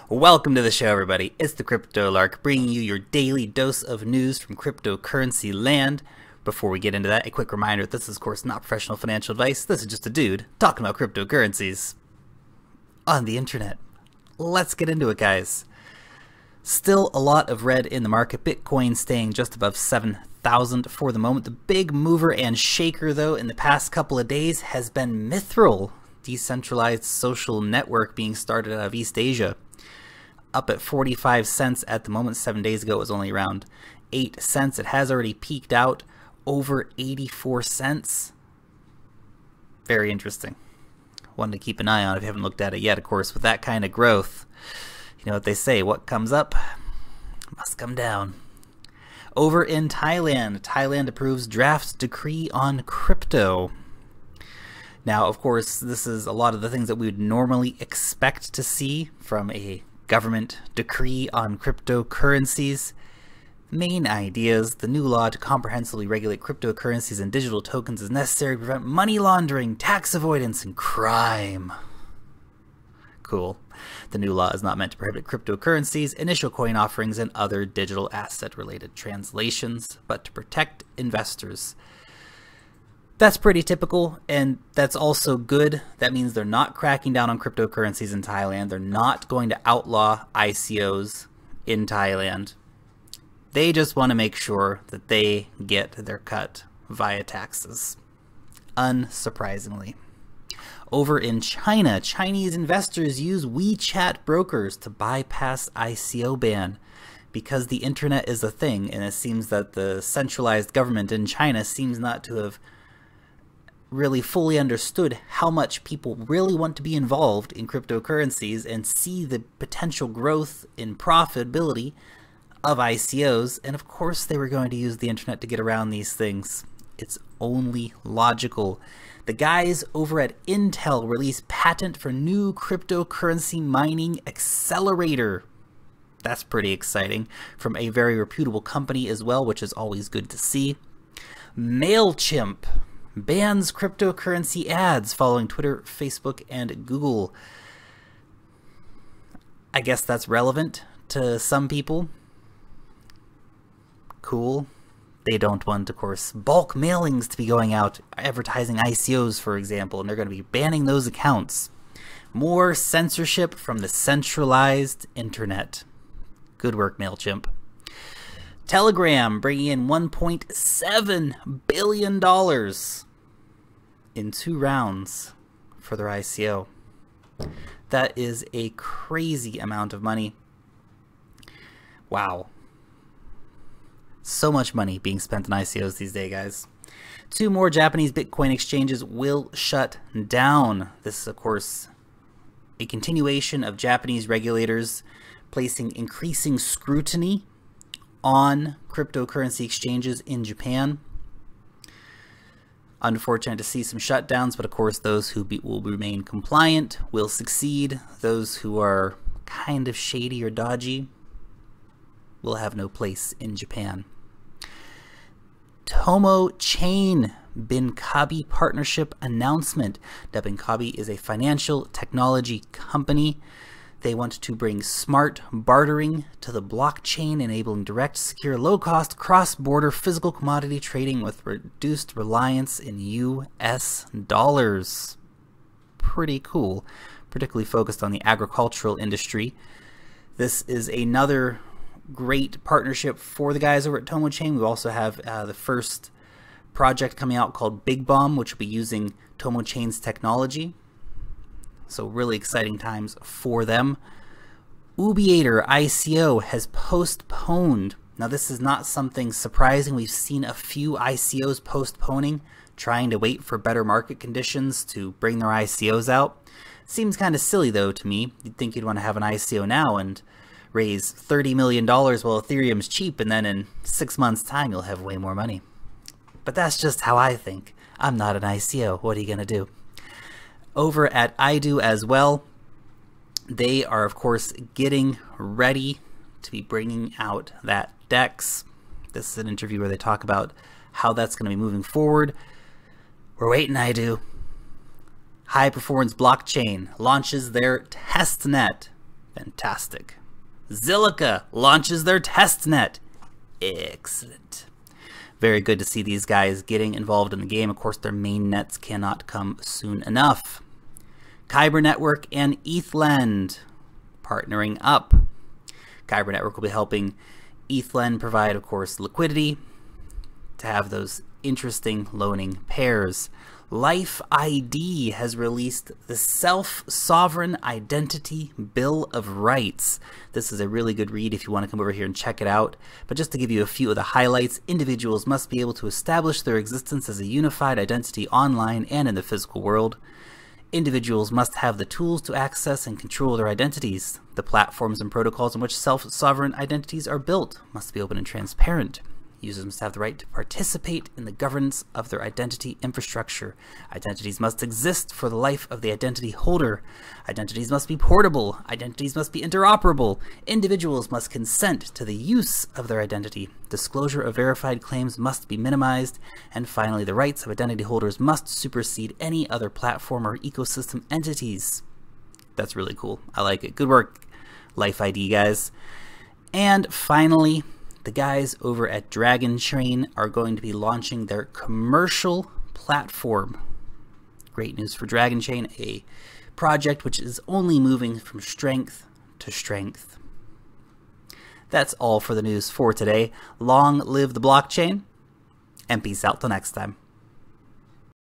Welcome to the show, everybody. It's the Crypto Lark, bringing you your daily dose of news from cryptocurrency land. Before we get into that, a quick reminder, this is of course not professional financial advice. This is just a dude talking about cryptocurrencies on the internet. Let's get into it, guys. Still a lot of red in the market. Bitcoin staying just above 7,000 for the moment. The big mover and shaker, though, in the past couple of days has been Mithril, decentralized social network being started out of East Asia. Up at 45 cents at the moment. 7 days ago it was only around 8 cents. It has already peaked out over 84 cents. Very interesting. One to keep an eye on if you haven't looked at it yet. Of course, with that kind of growth, you know what they say, what comes up must come down. Over in Thailand, Thailand approves draft decree on crypto. Now, of course, this is a lot of the things that we would normally expect to see from a government decree on cryptocurrencies. Main ideas: the new law to comprehensively regulate cryptocurrencies and digital tokens is necessary to prevent money laundering, tax avoidance, and crime. Cool. The new law is not meant to prohibit cryptocurrencies, initial coin offerings, and other digital asset-related translations, but to protect investors. That's pretty typical, and that's also good. That means they're not cracking down on cryptocurrencies in Thailand. They're not going to outlaw ICOs in Thailand. They just want to make sure that they get their cut via taxes. Unsurprisingly. Over in China, Chinese investors use WeChat brokers to bypass ICO ban because the internet is a thing, and it seems that the centralized government in China seems not to have really fully understood how much people really want to be involved in cryptocurrencies and see the potential growth in profitability of ICOs, and of course they were going to use the internet to get around these things. It's only logical. The guys over at Intel released patent for new cryptocurrency mining accelerator. That's pretty exciting, from a very reputable company as well, which is always good to see. MailChimp bans cryptocurrency ads following Twitter, Facebook, and Google. I guess that's relevant to some people. Cool. They don't want, of course, bulk mailings to be going out advertising ICOs, for example, and they're going to be banning those accounts. More censorship from the centralized internet. Good work, MailChimp. Telegram bringing in $1.7 billion in 2 rounds for their ICO. That is a crazy amount of money. Wow. So much money being spent on ICOs these days, guys. 2 more Japanese Bitcoin exchanges will shut down. This is, of course, a continuation of Japanese regulators placing increasing scrutiny on cryptocurrency exchanges in Japan. Unfortunate to see some shutdowns, but of course those who will remain compliant will succeed. Those who are kind of shady or dodgy will have no place in Japan. Tomo Chain Binkabi partnership announcement. Now, Binkabi is a financial technology company. They want to bring smart bartering to the blockchain, enabling direct, secure, low-cost, cross-border physical commodity trading with reduced reliance in US dollars. Pretty cool, particularly focused on the agricultural industry. This is another great partnership for the guys over at Tomo Chain. We also have the first project coming out called Big Bomb, which will be using Tomo Chain's technology. So really exciting times for them. Ubiator ICO has postponed. Now this is not something surprising. We've seen a few ICOs postponing, trying to wait for better market conditions to bring their ICOs out. Seems kind of silly though to me. You'd think you'd want to have an ICO now and raise $30 million while Ethereum's cheap, and then in 6 months time you'll have way more money. But that's just how I think. I'm not an ICO. What are you gonna do? Over at IDO as well, they are of course getting ready to be bringing out that DEX. This is an interview where they talk about how that's going to be moving forward. We're waiting, High Performance Blockchain launches their testnet Fantastic. Zilliqa launches their testnet. Excellent. Very good to see these guys getting involved in the game. Of course, their main nets cannot come soon enough. Kyber Network and ETHLend partnering up. Kyber Network will be helping ETHLend provide, of course, liquidity to have those interesting loaning pairs. LifeID has released the Self-Sovereign Identity Bill of Rights. This is a really good read if you want to come over here and check it out. But just to give you a few of the highlights, individuals must be able to establish their existence as a unified identity online and in the physical world. Individuals must have the tools to access and control their identities. The platforms and protocols in which self-sovereign identities are built must be open and transparent. Users must have the right to participate in the governance of their identity infrastructure. Identities must exist for the life of the identity holder. Identities must be portable. Identities must be interoperable. Individuals must consent to the use of their identity. Disclosure of verified claims must be minimized. And finally, the rights of identity holders must supersede any other platform or ecosystem entities. That's really cool. I like it. Good work, LifeID guys. And finally, the guys over at Dragon Train are going to be launching their commercial platform. Great news for Dragon Chain, a project which is only moving from strength to strength. That's all for the news for today. Long live the blockchain, and peace out till next time.